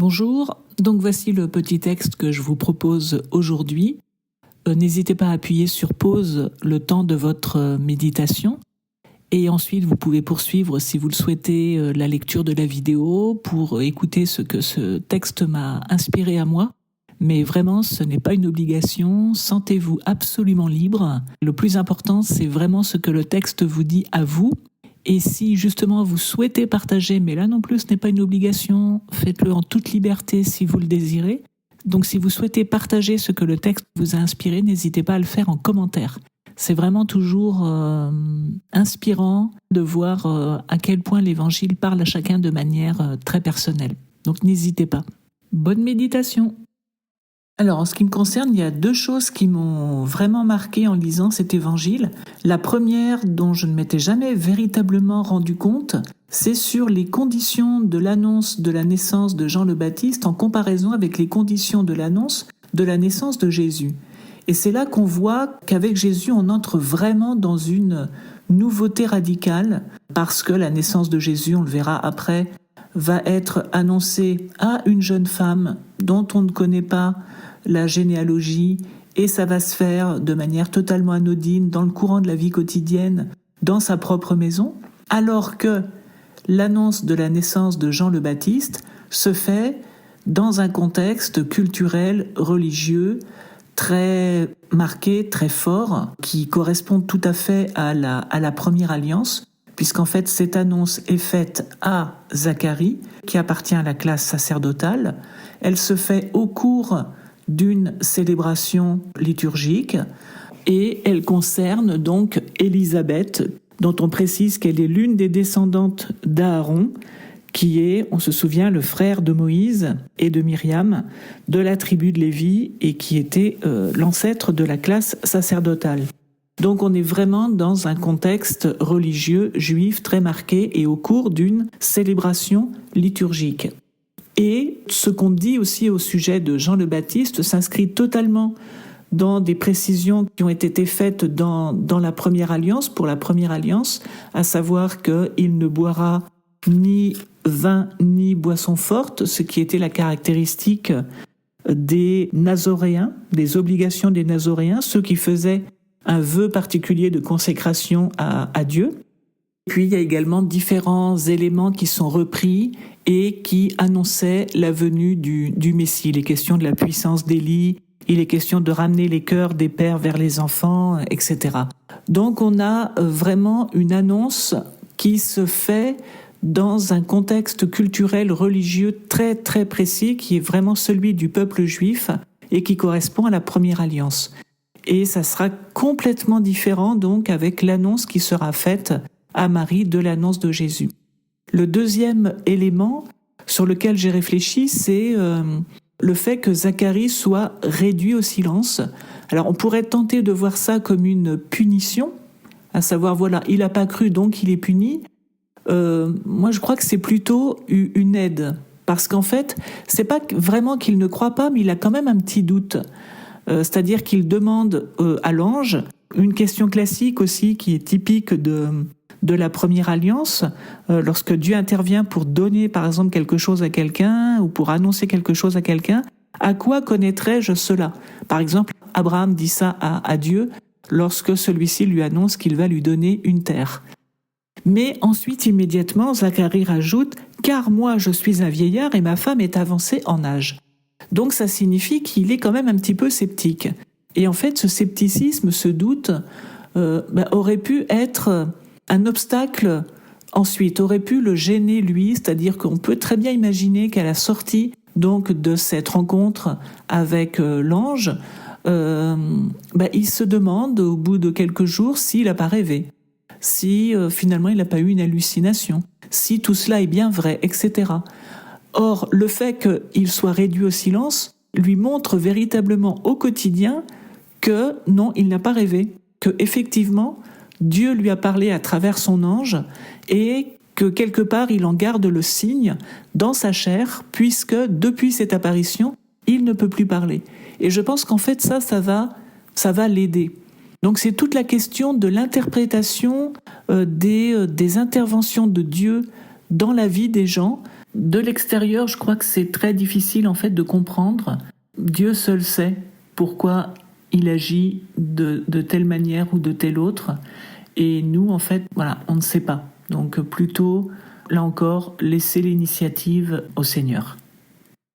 Bonjour, donc voici le petit texte que je vous propose aujourd'hui. N'hésitez pas à appuyer sur pause le temps de votre méditation et ensuite vous pouvez poursuivre si vous le souhaitez la lecture de la vidéo pour écouter ce que ce texte m'a inspiré à moi. Mais vraiment, ce n'est pas une obligation, sentez-vous absolument libre. Le plus important, c'est vraiment ce que le texte vous dit à vous. Et si justement vous souhaitez partager, mais là non plus ce n'est pas une obligation, faites-le en toute liberté si vous le désirez. Donc si vous souhaitez partager ce que le texte vous a inspiré, n'hésitez pas à le faire en commentaire. C'est vraiment toujours inspirant de voir à quel point l'Évangile parle à chacun de manière très personnelle. Donc n'hésitez pas. Bonne méditation! Alors, en ce qui me concerne, il y a deux choses qui m'ont vraiment marqué en lisant cet évangile. La première, dont je ne m'étais jamais véritablement rendu compte, c'est sur les conditions de l'annonce de la naissance de Jean le Baptiste en comparaison avec les conditions de l'annonce de la naissance de Jésus. Et c'est là qu'on voit qu'avec Jésus, on entre vraiment dans une nouveauté radicale, parce que la naissance de Jésus, on le verra après, va être annoncée à une jeune femme dont on ne connaît pas la généalogie, et ça va se faire de manière totalement anodine dans le courant de la vie quotidienne, dans sa propre maison, alors que l'annonce de la naissance de Jean le Baptiste se fait dans un contexte culturel, religieux, très marqué, très fort, qui correspond tout à fait à la première alliance, puisqu'en fait cette annonce est faite à Zacharie, qui appartient à la classe sacerdotale. Elle se fait au cours d'une célébration liturgique et elle concerne donc Élisabeth, dont on précise qu'elle est l'une des descendantes d'Aaron, qui est, on se souvient, le frère de Moïse et de Myriam, de la tribu de Lévi et qui était l'ancêtre de la classe sacerdotale. Donc on est vraiment dans un contexte religieux juif très marqué et au cours d'une célébration liturgique. Et ce qu'on dit aussi au sujet de Jean le Baptiste s'inscrit totalement dans des précisions qui ont été faites dans la première alliance, pour la première alliance, à savoir qu'il ne boira ni vin ni boisson forte, ce qui était la caractéristique des Nazoréens, des obligations des Nazoréens, ceux qui faisaient un vœu particulier de consécration à Dieu. Puis il y a également différents éléments qui sont repris et qui annonçaient la venue du Messie. Il est question de la puissance d'Élie, il est question de ramener les cœurs des pères vers les enfants, etc. Donc on a vraiment une annonce qui se fait dans un contexte culturel religieux très très précis qui est vraiment celui du peuple juif et qui correspond à la première alliance. Et ça sera complètement différent donc avec l'annonce qui sera faite à Marie de l'annonce de Jésus. Le deuxième élément sur lequel j'ai réfléchi, c'est le fait que Zacharie soit réduit au silence. Alors on pourrait tenter de voir ça comme une punition, à savoir voilà, il n'a pas cru donc il est puni. Moi je crois que c'est plutôt une aide, parce qu'en fait c'est pas vraiment qu'il ne croit pas, mais il a quand même un petit doute. C'est-à-dire qu'il demande à l'ange une question classique aussi qui est typique de la première alliance, lorsque Dieu intervient pour donner par exemple quelque chose à quelqu'un ou pour annoncer quelque chose à quelqu'un, à quoi connaîtrais-je cela? Par exemple, Abraham dit ça à Dieu lorsque celui-ci lui annonce qu'il va lui donner une terre. Mais ensuite, immédiatement, Zacharie rajoute « Car moi je suis un vieillard et ma femme est avancée en âge ». Donc ça signifie qu'il est quand même un petit peu sceptique. Et en fait, ce scepticisme, ce doute, aurait pu être un obstacle ensuite, aurait pu le gêner lui, c'est-à-dire qu'on peut très bien imaginer qu'à la sortie donc de cette rencontre avec l'ange, il se demande au bout de quelques jours s'il n'a pas rêvé, si finalement il n'a pas eu une hallucination, si tout cela est bien vrai, etc. Or, le fait qu'il soit réduit au silence lui montre véritablement au quotidien que non, il n'a pas rêvé, que effectivement Dieu lui a parlé à travers son ange et que quelque part il en garde le signe dans sa chair, puisque depuis cette apparition, il ne peut plus parler. Et je pense qu'en fait ça va l'aider. Donc c'est toute la question de l'interprétation des interventions de Dieu dans la vie des gens De l'extérieur, je crois que c'est très difficile en fait de comprendre. Dieu seul sait pourquoi il agit de telle manière ou de telle autre. Et nous, en fait, voilà, on ne sait pas. Donc plutôt, là encore, laisser l'initiative au Seigneur.